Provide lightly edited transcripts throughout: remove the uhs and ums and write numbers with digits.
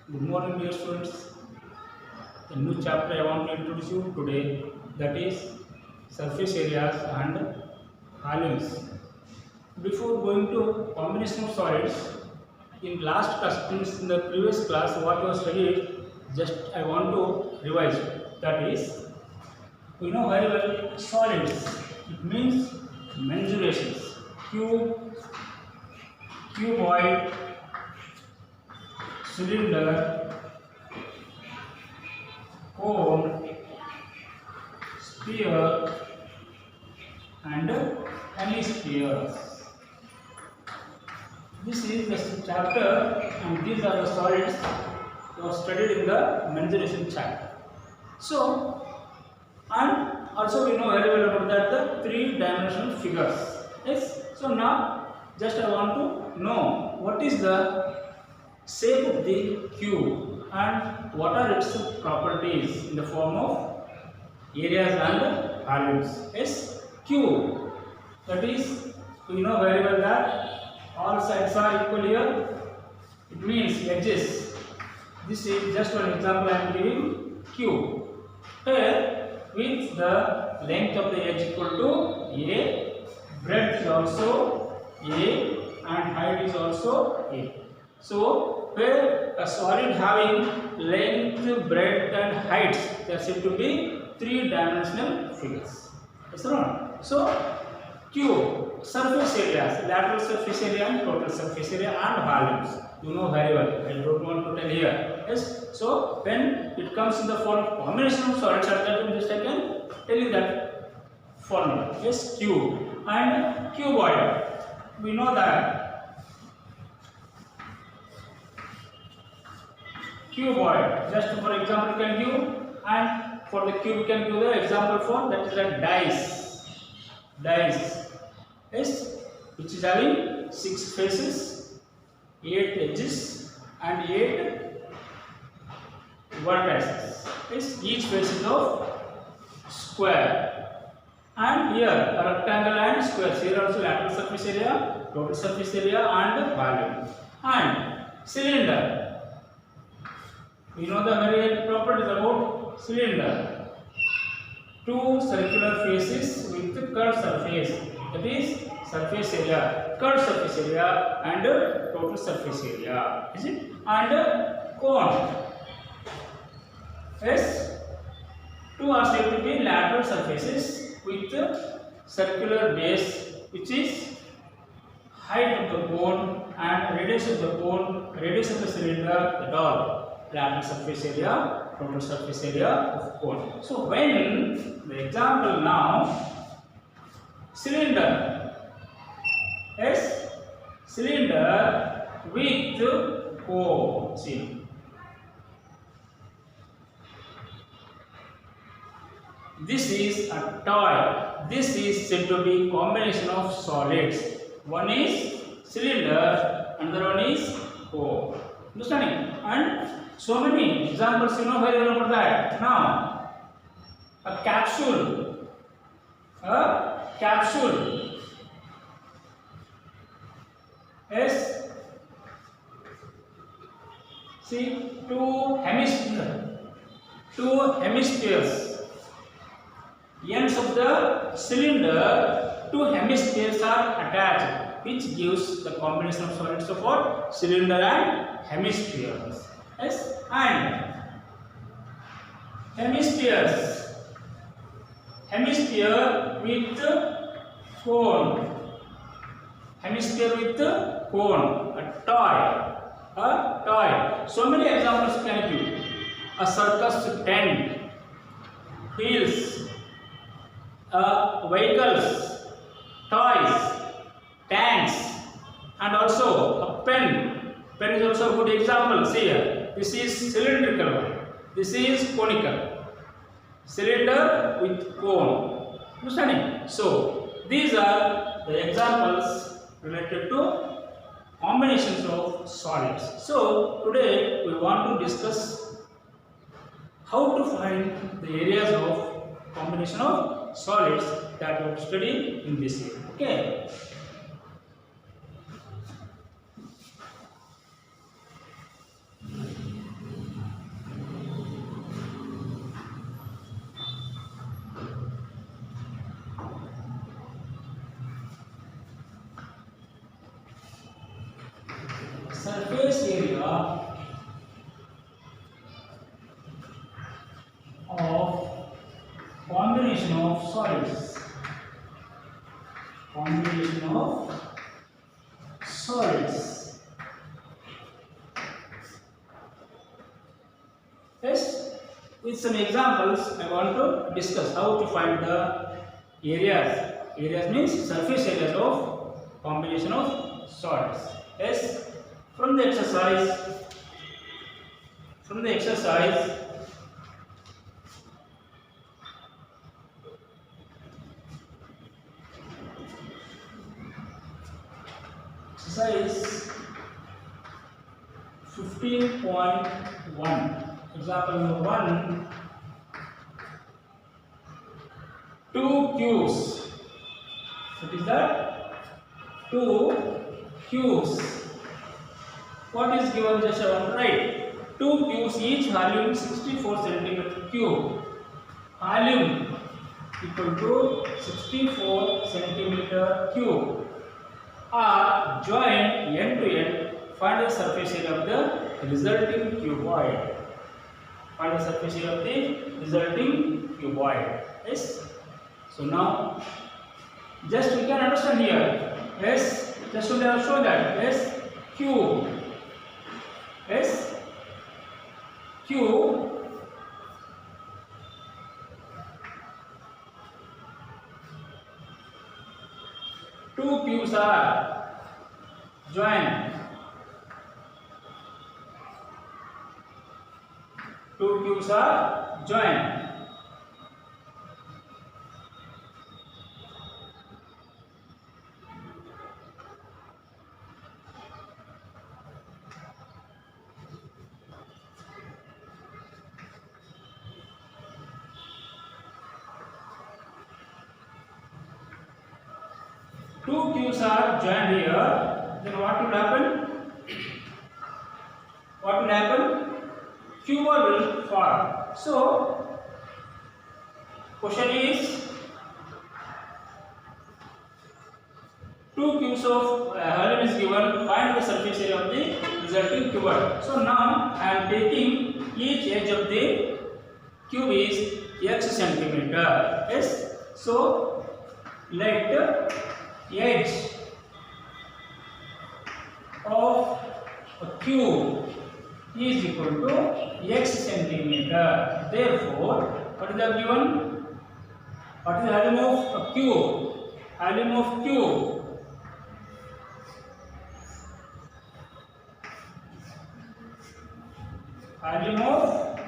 Good morning, dear students. The new chapter I want to introduce you today, that is surface areas and volumes. Before going to combination of solids, in last class, in the previous class, what was studied, just I want to revise. That is, we know very well solids. It means mensurations. Cuboid, cylinder, cone, sphere and hemisphere. This is the chapter and these are the solids you have studied in the mensuration chapter. So, and also we know very well about that the three-dimensional figures. Yes. So now just I want to know what is the shape of the cube and what are its properties in the form of areas and volumes. Yes, cube, that is, we know very well that all sides are equal here. It means edges. This is just one example I am giving. Cube. Here, with the length of the edge equal to A, breadth is also A and height is also A. So, where a solid having length, breadth and height, they are said to be three-dimensional figures. Yes or not? So, cube, surface areas, lateral surface area and total surface area and volumes. You know very well. I don't want to tell here. Yes. So, when it comes in the form of combination of solids, at that time just I can tell you that formula. Yes, cube and cuboid. We know that cuboid, just for example can give, and for the cube can give the example form, that is like dice, yes, which is having 6 faces, 8 edges and 8 vertices. Yes, each face is of square, and here a rectangle and squares. Here also lateral surface area, total surface area and volume. And cylinder. We know the very properties about cylinder. 2 circular faces with curved surface. That is surface area, curved surface area and total surface area. Is it? And cone. Yes. 2 are said to be lateral surfaces with circular base, which is height of the cone and radius of the cone, radius of the cylinder, that all. Lateral surface area, total surface area of cone. So when the example now, cylinder, yes, cylinder with cone. See, this is a toy. This is said to be combination of solids. One is cylinder, another one is cone. Understanding? And so many examples you know very well about that. Now, a capsule, yes, see, two hemispheres, ends of the cylinder, 2 hemispheres are attached, which gives the combination of solids of what? Cylinder and hemispheres. Yes, and hemisphere with cone, a toy. So many examples can give. A circus tent, wheels, vehicles, toys, tanks, and also a pen. Pen is also a good example. See here. This is cylindrical, this is conical. Cylinder with cone. Understanding? So, these are the examples related to combinations of solids. So, today we want to discuss how to find the areas of combination of solids that we have studied in this year. Okay. surface area of combination of solids. Combination of solids. Yes, with some examples I want to discuss how to find the areas. Areas means surface areas of combination of solids. Yes, from the exercise, exercise 15.1. Example number 1. 2 cubes. What is that? 2 cubes. What is given? Just I want to write. 2 cubes, each volume 64 centimeter cube. Volume equal to 64 centimeter cube are joined end to end. Find the surface area of the resulting cuboid. Find the surface area of the resulting cuboid. Yes. So now, just we can understand here. Yes. Just we have shown that. Yes. Cube. Yes. Cube. Two cubes are joined. Two cubes are joined. Two cubes are joined here. Then what will happen? What will happen? Cuboid will form. So, question is, 2 cubes of volume is given. Find the surface area of the resulting cuboid. So now I am taking each edge of the cube is x centimeter. Yes. So let the edge of a cube is equal to x centimeter. Therefore, what is the given? What is the volume of a cube? Volume of cube. Volume of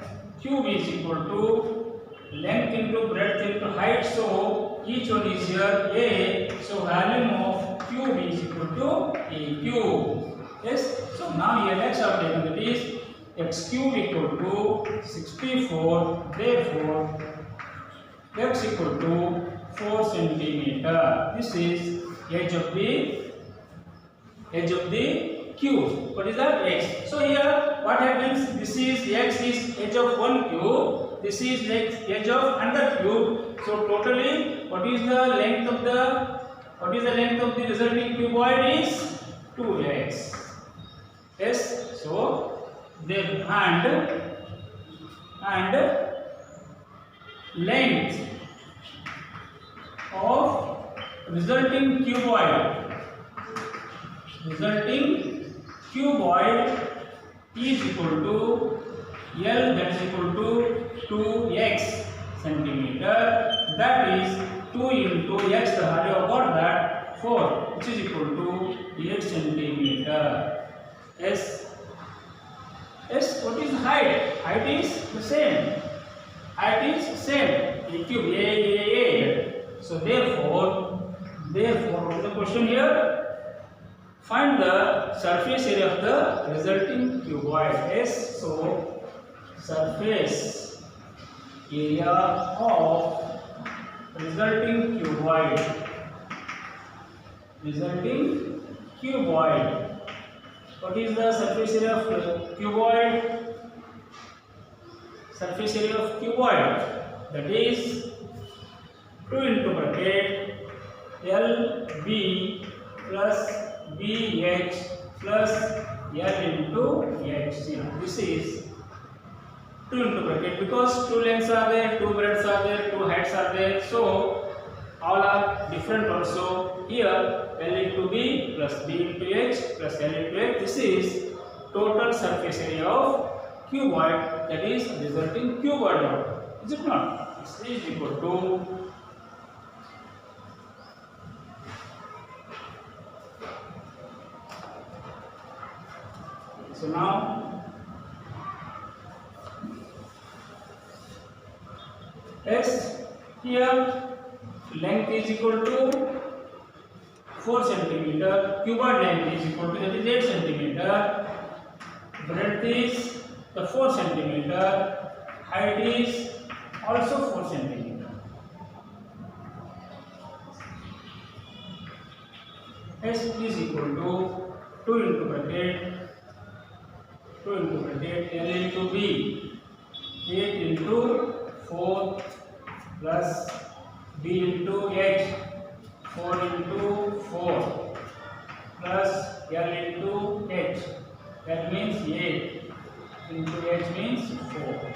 cube is equal to length into breadth into height. So each one is here a. So volume of cube is equal to a cube. Yes. So now here next I have taken that is x cube equal to 64. Therefore x equal to 4 centimeter. This is edge of the cube. What is that? X. So here what happens? This is x is edge of one cube. This is edge of another cube. So totally, what is the length of the resulting cuboid is 2x. Yes. So then and length of resulting cuboid is equal to L, that is equal to 2x centimeter. That is 2 into x, the value about that 4, which is equal to 8 centimeter. Yes. Yes. What is the height? Height is the same. Height is same. A cube a. So therefore, what is the question here? Find the surface area of the resulting cuboid. Yes. So surface area of resulting cuboid. What is the surface area of cuboid? Surface area of cuboid, that is 2 into bracket LB plus BH plus L into H. See, this is 2 into bracket, because 2 lengths are there, 2 breadths are there, 2 heights are there, so all are different also. Here L into B plus B into H plus L into H. This is total surface area of cuboid, that is resulting cuboid order. Is it not? This is equal to so now S here length is equal to 4 centimeter, cuboid length is equal to, that is 8 centimeter, breadth is the 4 centimeter, height is also 4 centimeter. S is equal to 2 into bracket L into B, 8 into 4 plus B into H, 4 into 4 plus L into H. That means 8 into H means 4.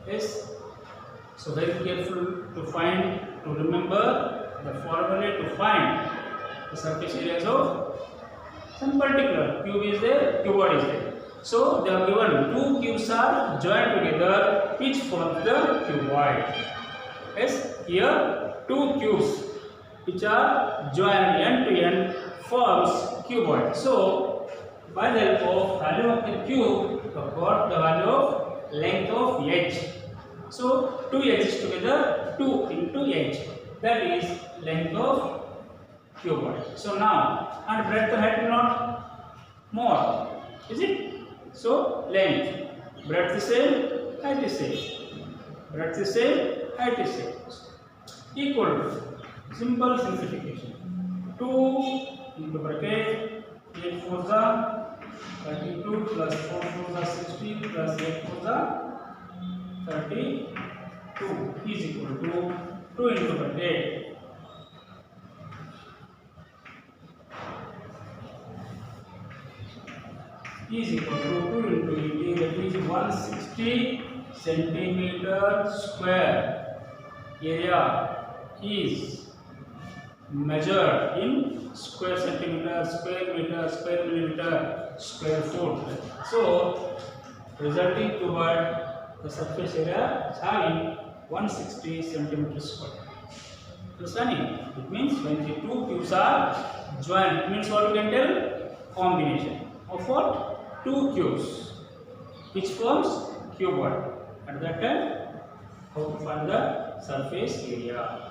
Yes. So very careful to find, to remember the formula to find the surface areas of some particular cube is there, cuboid is there. So they are given two cubes are joined together, each forms the cuboid. Yes, here two cubes which are joined end to end forms cuboid. So by the help of value of the cube, we got the value of length of H. So 2 H's together, 2 into H, that is length of cuboid. So now, and breadth height not more, is it? So length, breadth is same, height is same, breadth is same, height is same, equal to simple simplification. 2 into bracket 8 4s are 32 plus 4 4s are 60 plus 8 4s are 32 is equal to 2 into bracket is equal to 2 into 80, that is 160 centimeter square area is measured in square centimeter, square meter, square millimeter, square foot. So resulting cuboid, the surface area is having 160 centimeter square. Understanding? It means when the two cubes are joined, it means what we can tell? Combination of what? Two cubes which forms cuboid. At that time, how to find the surface area?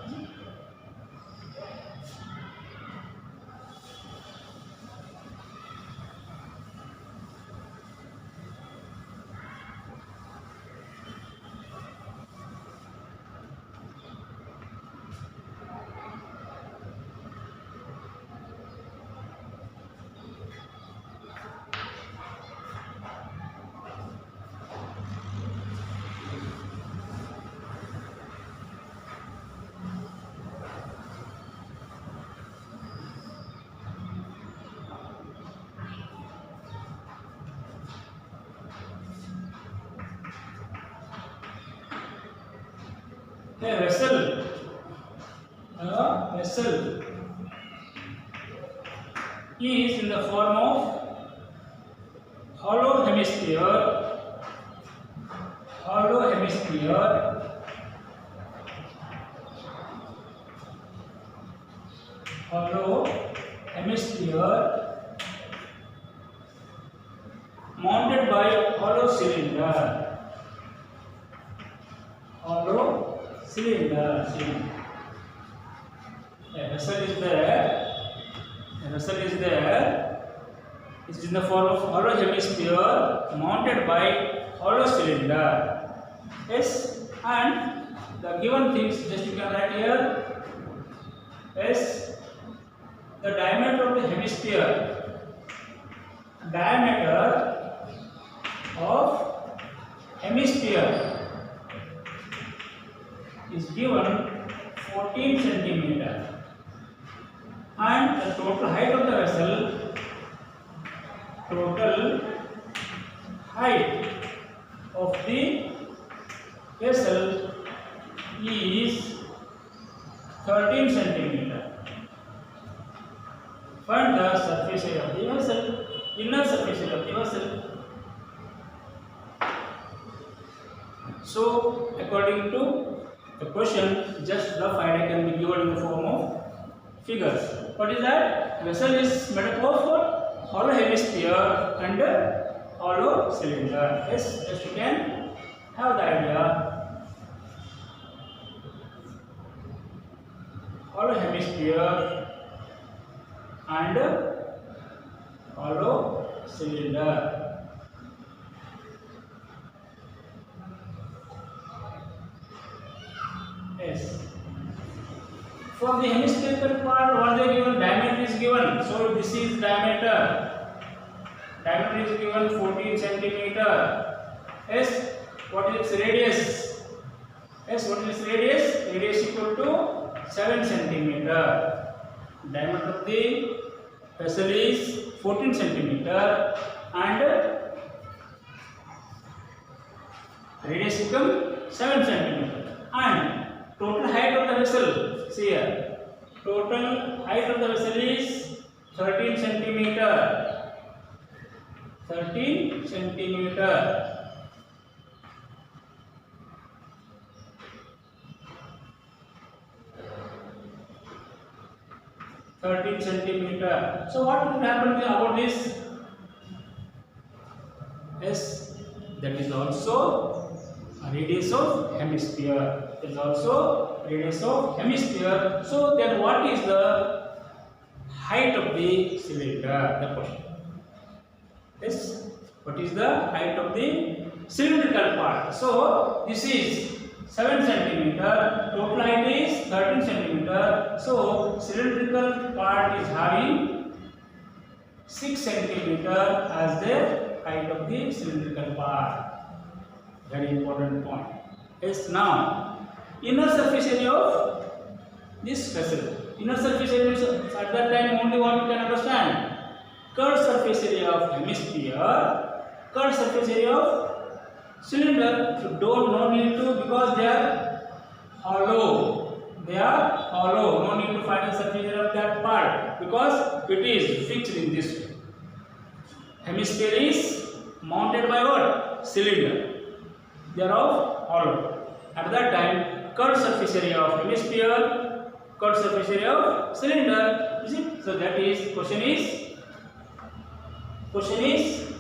A vessel is in the form of hollow hemisphere, mounted by hollow cylinder. A vessel is there. It is in the form of hollow hemisphere mounted by hollow cylinder. Yes, and the given things just you can write here. Yes, the diameter of the hemisphere. Diameter of hemisphere is given 14 centimeter, and the total height of the vessel height of the vessel is 13 centimeter. Find the surface area of the vessel, inner surface area of the vessel. So, according to the question, just rough idea can be given in the form of figures. What is that? Vessel is made up of hollow hemisphere and hollow cylinder. Yes, just you can have the idea. Hollow hemisphere and hollow cylinder. Yes. For the hemispherical part, what they given? Diameter is given. So this is diameter. Diameter is given 14 centimeter. Yes. What is its radius? Yes. What is its radius? Radius equal to 7 centimeter. Diameter of the vessel is 14 centimeter and radius become 7 centimeter. And total height of the vessel, see here, total height of the vessel is 13 centimeter. 13 centimeter. So what will happen about this? Yes, that is also a radius of hemisphere. It is also radius of hemisphere. So then what is the height of the cylinder? The question. Yes, what is the height of the cylindrical part? So this is 7 centimeter. Total height is 13 centimeter. So cylindrical part is having 6 centimeter as the height of the cylindrical part. Very important point. Yes, now inner surface area of this vessel. Inner surface area at that time only what we can understand. Curved surface area of hemisphere, curved surface area of cylinder. You don't no need to, because they are hollow. They are hollow. No need to find the surface area of that part because it is fixed in this way. Hemisphere is mounted by what? Cylinder. They are all hollow. At that time, curved surface area of hemisphere, curved surface area of cylinder. Is it? So that is question is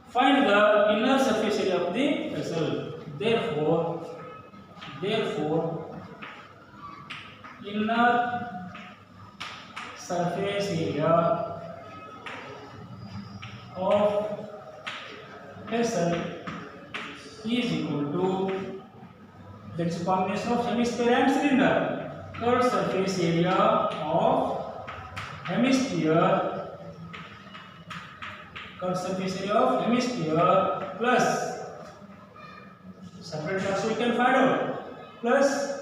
find the inner surface area of the vessel. Therefore, inner surface area of vessel is equal to, that is a combination of hemisphere and cylinder. Curved surface area of hemisphere, curved surface area of hemisphere plus, separate also we can find out, plus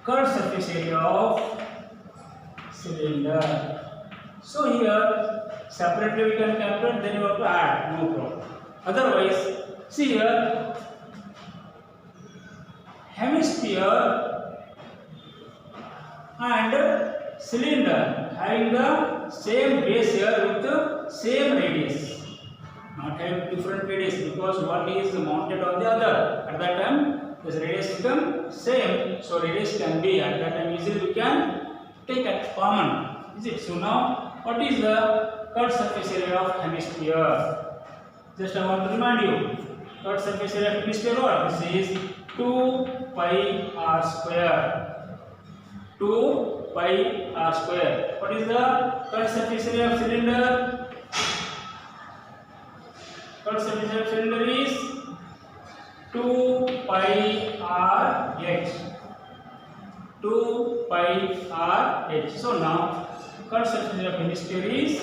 curved surface area of cylinder. So here separately we can calculate, then you have to add, no problem. Otherwise, see here, hemisphere and cylinder having the same base here with the same radius, not having different radius, because one is mounted on the other. At that time, this radius become same, so radius can be at that time easily we can take a common. Is it? So now, what is the curved surface area of hemisphere? Just I want to remind you, curved surface area of hemisphere what? This is 2 pi r square. 2 pi r square. What is the curved surface area of cylinder? Curved surface area of cylinder is 2 pi r h. 2 pi r h. So now, curved surface area of hemisphere is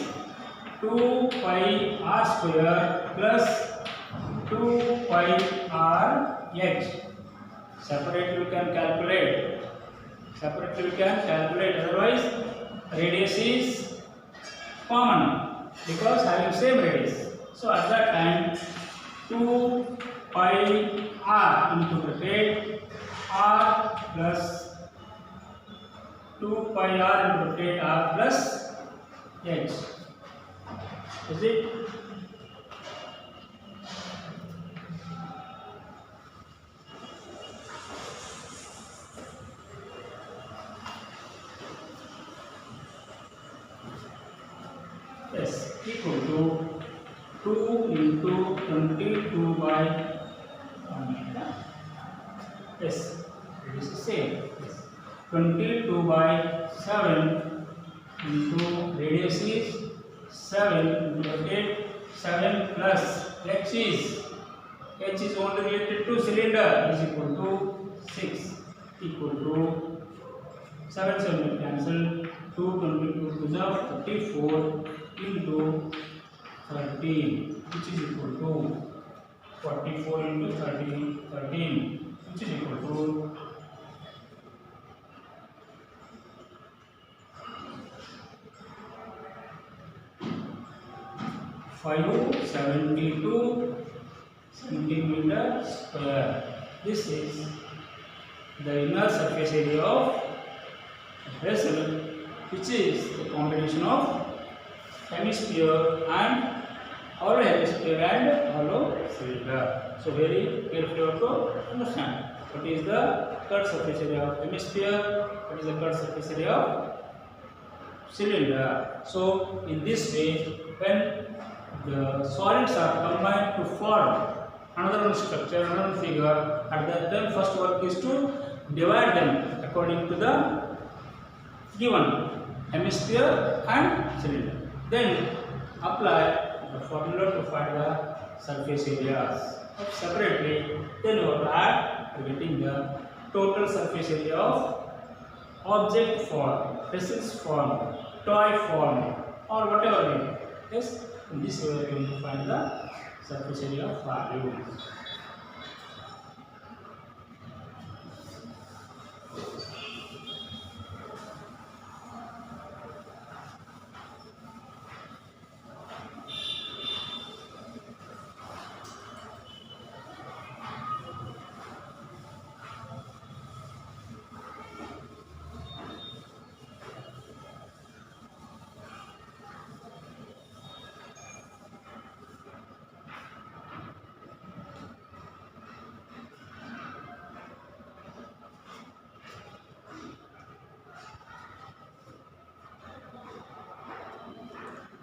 2 pi r square plus 2 pi r h. Separately we can calculate. Otherwise radius is common. because having same radius. So at that time 2 pi r into bracket r plus 2 pi r into bracket r plus h. Is it? Yes, equal to 2 into 22 by 1 meter. Yes, it is the same. Yes. 22 by 7 into radius is 7 into bracket 7 plus h is only related to cylinder is equal to 6 equal to 7 will cancel 2 to the 44 into 13 which is equal to 44 into 13 which is equal to 572 centimeter square. This is the inner surface area of vessel, which is the combination of hemisphere and hollow hemisphere and hollow cylinder. So very carefully you have to understand what is the cut surface area of hemisphere, what is the cut surface area of cylinder. So in this way, when the solids are combined to form another structure, another figure, at that time first work is to divide them according to the given hemisphere and cylinder. Then apply the formula to find the surface areas separately. Then you have to add to getting the total surface area of object form, vessels form, toy form, or whatever. Yes, in this way we are going to find the surface area of value.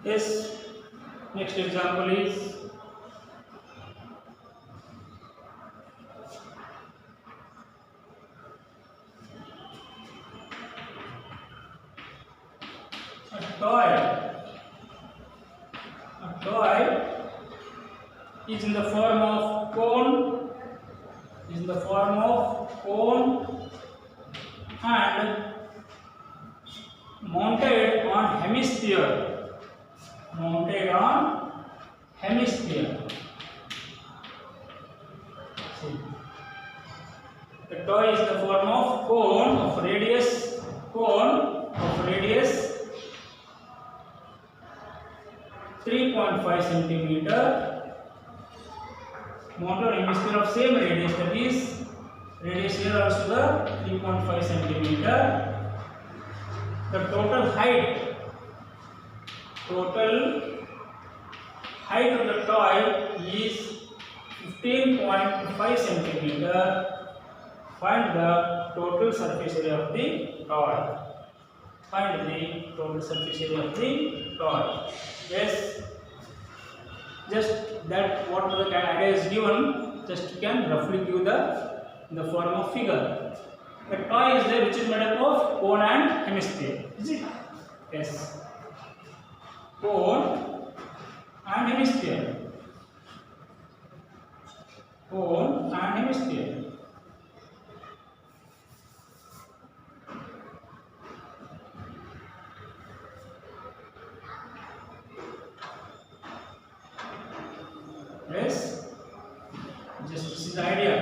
Yes, next example is a toy. A toy is in the form of cone, and mounted on hemisphere. See, the toy is in the form of cone of radius 3.5 centimeter, mounted on hemisphere of same radius, that is radius here also the 3.5 centimeter. The total height of the toy is 15.5 centimeter. Find the total surface area of the toy. Find the total surface area of the toy. Yes, just that what the idea is given, just you can roughly give in the form of figure. The toy is there which is made up of cone and hemisphere. Is it? Yes. Cone and hemisphere. Cone and hemisphere. Yes, just this is the idea.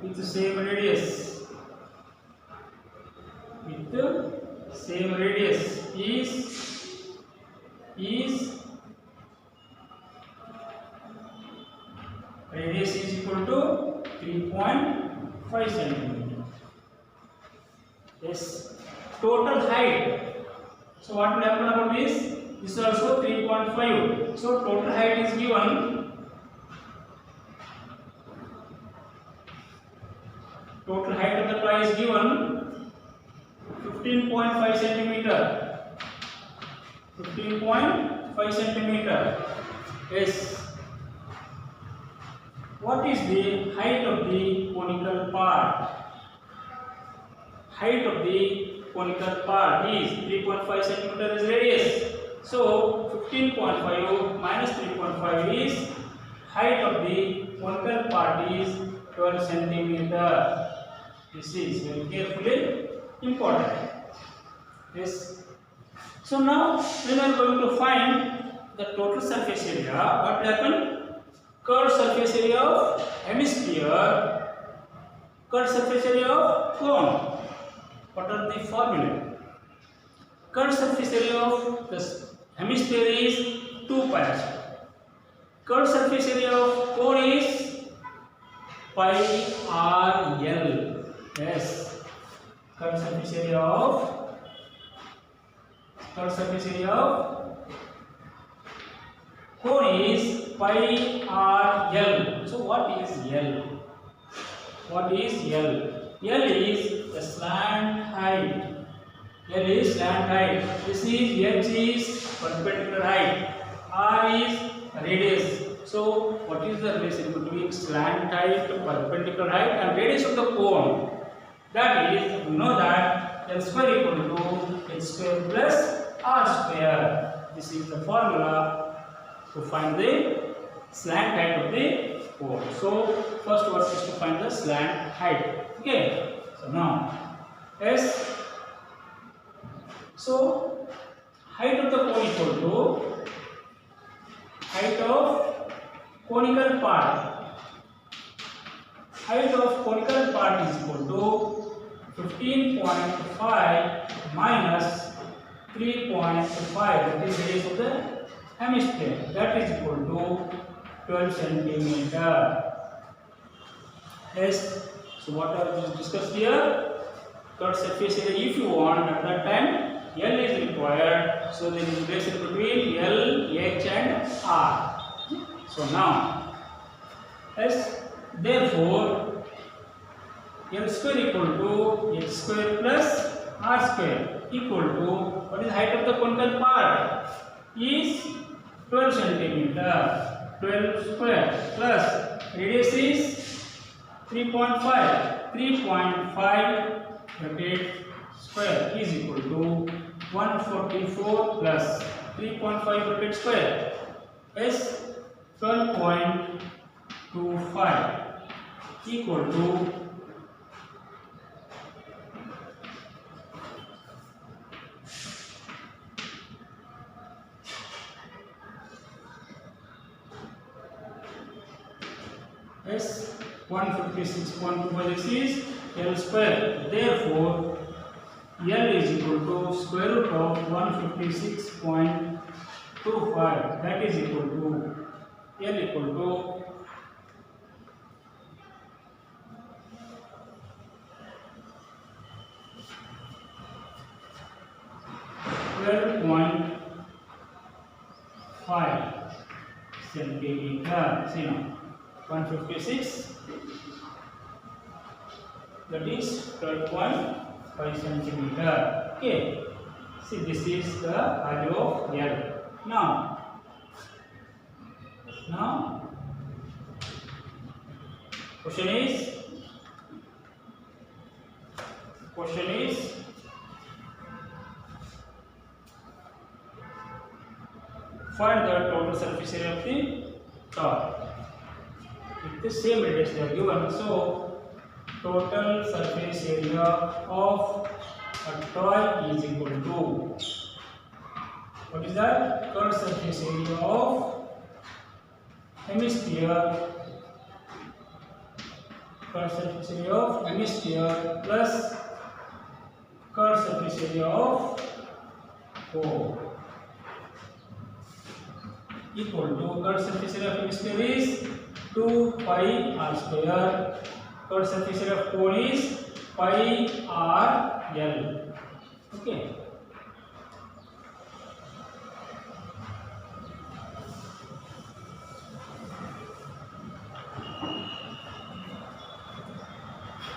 With the same radius. same radius is equal to 3.5 centimeter. Yes, total height. So what will happen about this? This is also 3.5. So total height is given. Total height of the toy is given 15.5 centimeter. 15.5 centimeter. Yes. What is the height of the conical part? Height of the conical part is 3.5 centimeter is radius. So 15.5 minus 3.5 is height of the conical part is 12 centimeter. This is very carefully important. Yes. So now when we are going to find the total surface area, what will happen? Curved surface area of hemisphere, curved surface area of cone. What are the formula? Curved surface area of the hemisphere is 2 pi r square. Curved surface area of cone is pi r l. Yes. Curved surface area of cone is pi r l. So what is l? What is l? L is the slant height. L is slant height. This is h is perpendicular height. R is radius. So what is the relation between slant height, perpendicular height and radius of the cone? That is, we know that L square equal to h square plus r square. This is the formula to find the slant height of the cone. So first what is to find the slant height. Okay. So now S. So height of the cone equal to height of conical part. Height of conical part is equal to 15.5 minus 3.5. That is radius of the hemisphere. That is equal to 12 centimeter. Yes. So what are we discussed here? Curved surface area. If you want, at that time L is required. So there is relation between L, H and R. So now, yes. Therefore, L square equal to h square plus r square equal to what is height of the conical part is 12 centimeter. 12 square plus radius is 3.5. 3.5 bracket square is equal to 144 plus 3.5 bracket square is 12.25 equal to is 156.25. This is L square. Therefore, L is equal to square root of 156.25. That is equal to L equal to 12.5 centimeter. See now. 156, that is 12.5 centimeter. Okay. See, this is the value of L. Now question is find the total surface area of the toy. With the same radius they are given, so total surface area of a toy is equal to, what is that? Curved surface area of hemisphere, curved surface area of hemisphere plus curved surface area of O equal to curved surface area of hemisphere is 2 pi r square. Curved surface area of cone is pi r l. Okay.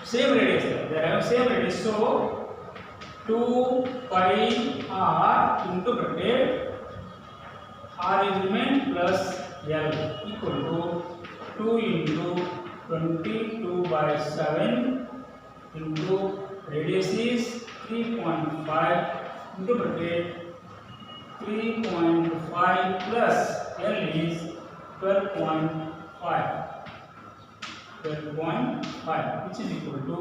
Same radius, they have same radius, so 2 pi r into bracket r is remain plus l equal to 2 into 22 by 7 into radius is 3.5 into bracket 3.5 plus l is 12.5 which is equal to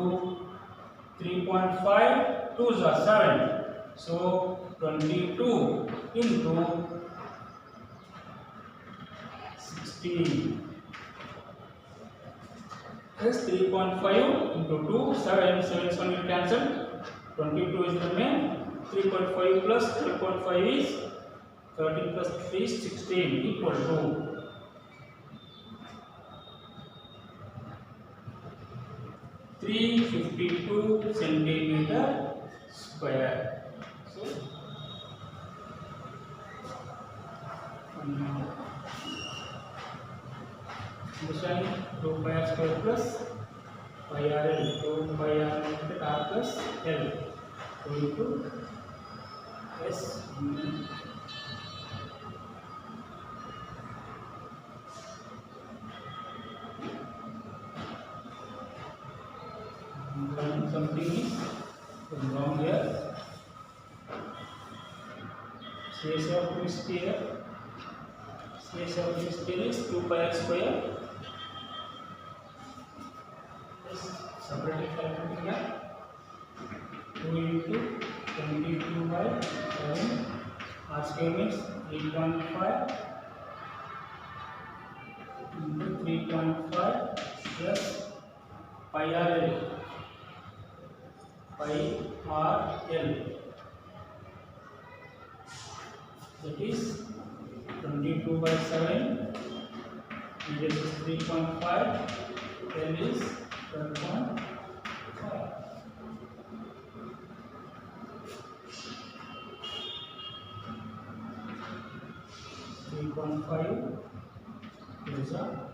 3.5 2s are 7, so 22 into 16 is 3.5 into 2 7 7 is will cancel, 22 is the main, 3.5 plus 12.5 is 13 plus 3 is 16 equal to 352 centimeter square. So understand 2 pi r square plus pi r l, 2 pi r plus l into s something is wrong here. CS of hemisphere is 2 pi r square. Separate calculating here. 2 into 22 by 7 r square means 3.5 into 3.5 plus pi r l that is 22 by 7, radius is 3.5, l is 12.5. Is a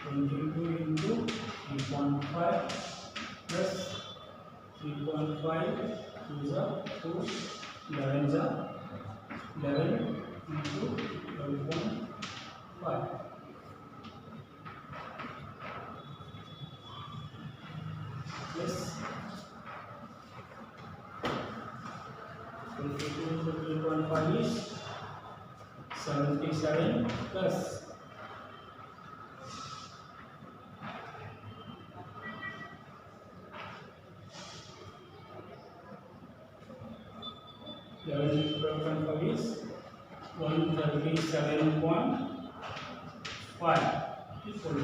22 into 3.5 plus 3.5 is a 2, 11 is a 11 into 12.5 plus 22 into 3.5 is 77 plus 11 into 12.5 is 137.5 equal to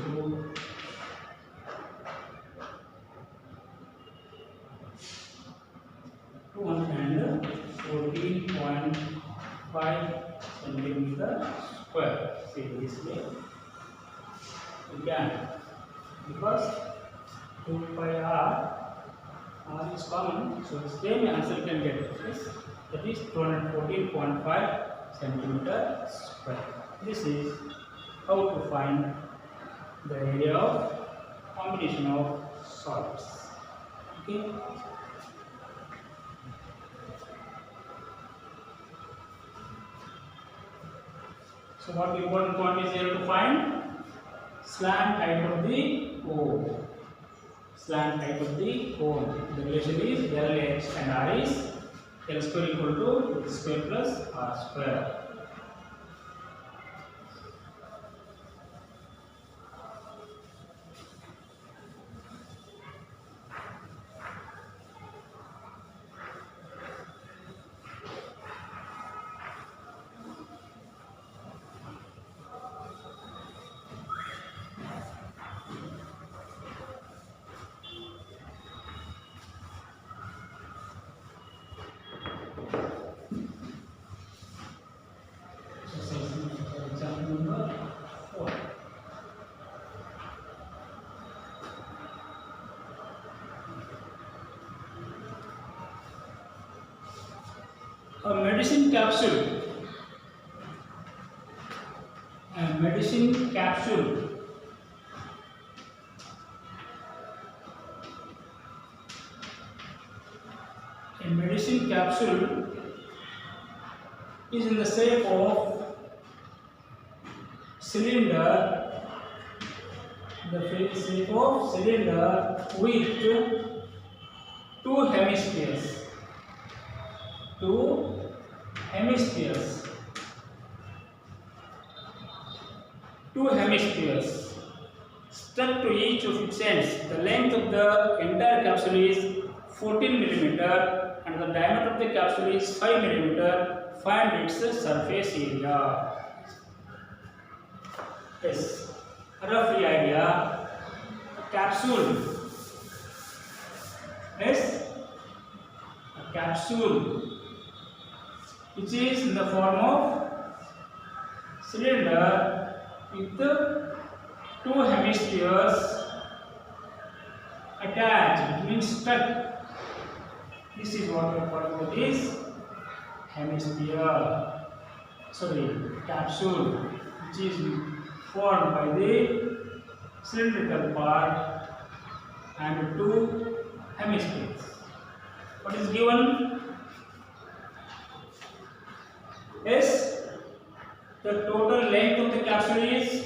214.5 centimeter square. See this way you can, because 2 pi r is common, so the same answer you can get. Yes, that is 214.5 centimeter square. This is how to find the area of combination of solids. Okay. So what important point is here to find? Slant height of the cone. Slant height of the cone. The relation is LH and R is L square equal to H square plus R square. a medicine capsule. A medicine capsule. A medicine capsule is in the shape of cylinder, the shape of cylinder with two hemispheres. Two hemispheres. Two hemispheres stuck to each of its ends. The length of the entire capsule is 14 mm and the diameter of the capsule is 5 mm. Find its surface area. Yes, roughly idea. A capsule. Yes, a capsule which is in the form of cylinder with two hemispheres attached. It means stuck. This is what we call this hemisphere. Sorry, capsule, which is formed by the cylindrical part and two hemispheres. What is given? Yes, the total length of the capsule is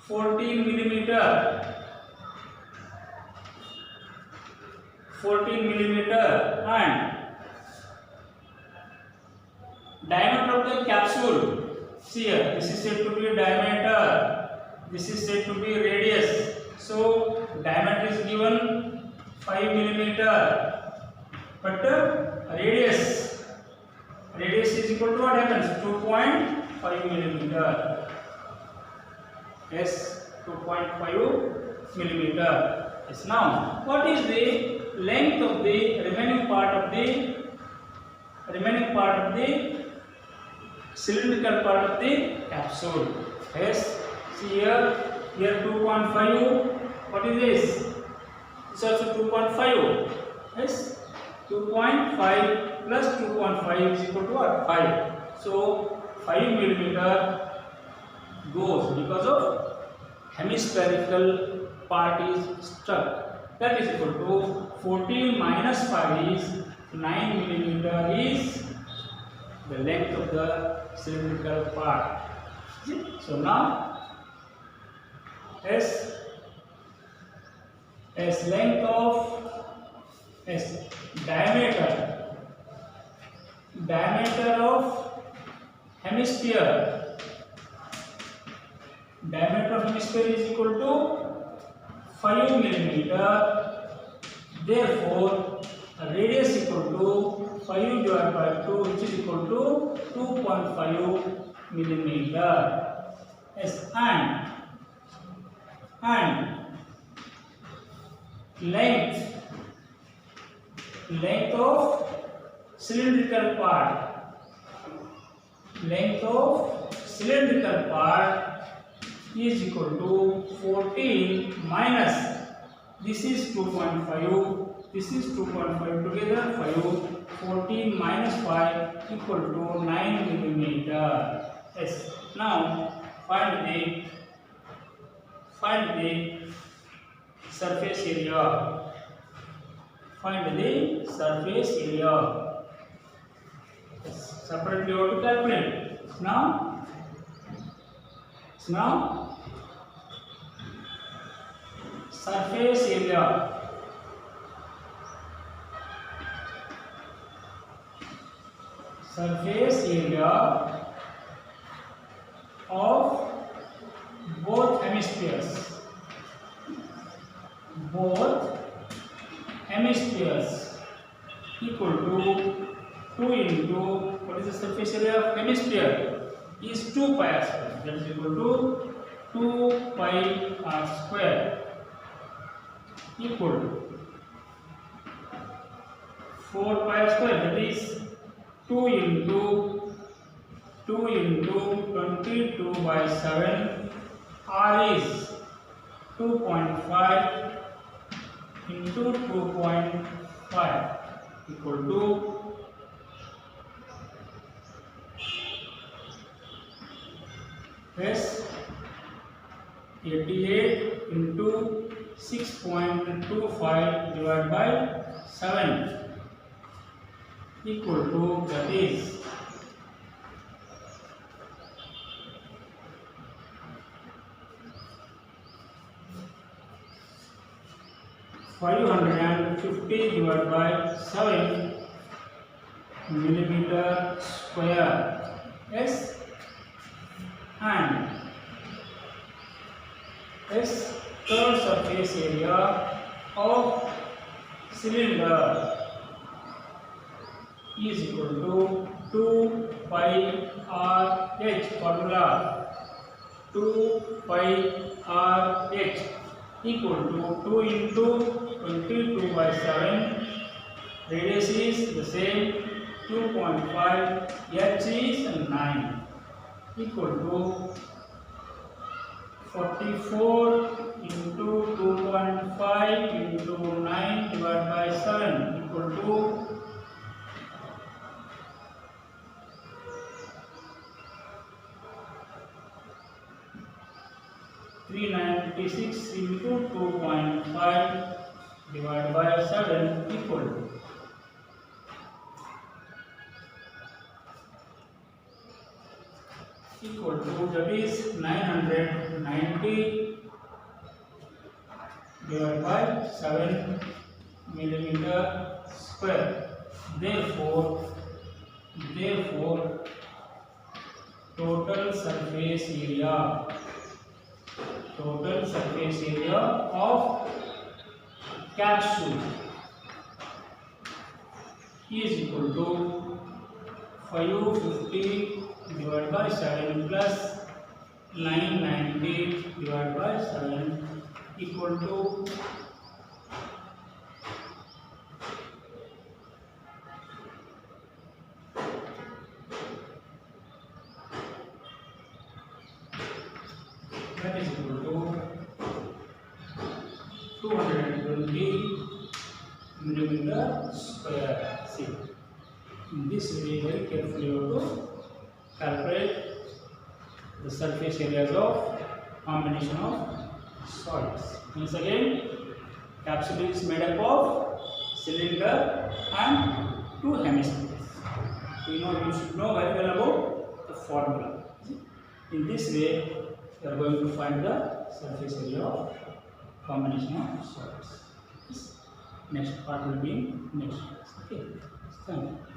14 mm. 14 mm and diameter of the capsule. See here, this is said to be diameter, this is said to be radius. So diameter is given 5 mm, but radius is equal to what happens? 2.5 mm. Yes, 2.5 mm. Yes. Now, what is the length of the remaining part of the cylindrical part of the capsule? Yes. See here 2.5. What is this? It's also 2.5. Yes. 2.5 plus 2.5 is equal to what? 5. So 5 mm goes because of hemispherical part is stuck. That is equal to 14 minus 5 is 9 mm is the length of the cylindrical part. So now S length of diameter of hemisphere. Diameter of hemisphere is equal to 5 mm. Therefore, radius equal to 5 divided by 2, which is equal to 2.5 mm. Yes, and length of cylindrical part. Length of cylindrical part is equal to 14 minus, this is 2.5, this is 2.5, together 5, 14 minus 5 equal to 9 mm. Yes. Now find the surface area. Find the surface area. Yes. Separately we have to calculate. Now surface area. Surface area of both hemispheres. Both hemispheres equal to 2 into, what is the surface area of hemisphere? Is 2 pi r square. That is equal to 2 pi r square equal to 4 pi r square. That is 2 into 22 by 7. R is 2.5 into 2.5 equal to Yes, 88 into 6.25 divided by 7 equal to, that is 550 divided by 7 millimeter square. Yes, and yes, third surface area of cylinder is equal to 2 pi r h. Formula 2 pi r h equal to 2 into 22 by 7. Radius is the same, 2.5. H is 9 equal to 44 into 2.5 into 9 divided by 7 equal to 396 into 2.5 divided by 7 equal to that is 990 divided by 7 millimeter square. Therefore total surface area of capsule is equal to 550 divided by 7 plus 990 divided by 7 equal to 220 millimeter square. See, in this way, very carefully you have to calculate the surface areas of combination of solids. Once again, capsule is made up of cylinder and two hemispheres. You should know very well about the formula. In this way, you are going to find the surface area of combination of solids. Next part will be next class. Okay, thank you.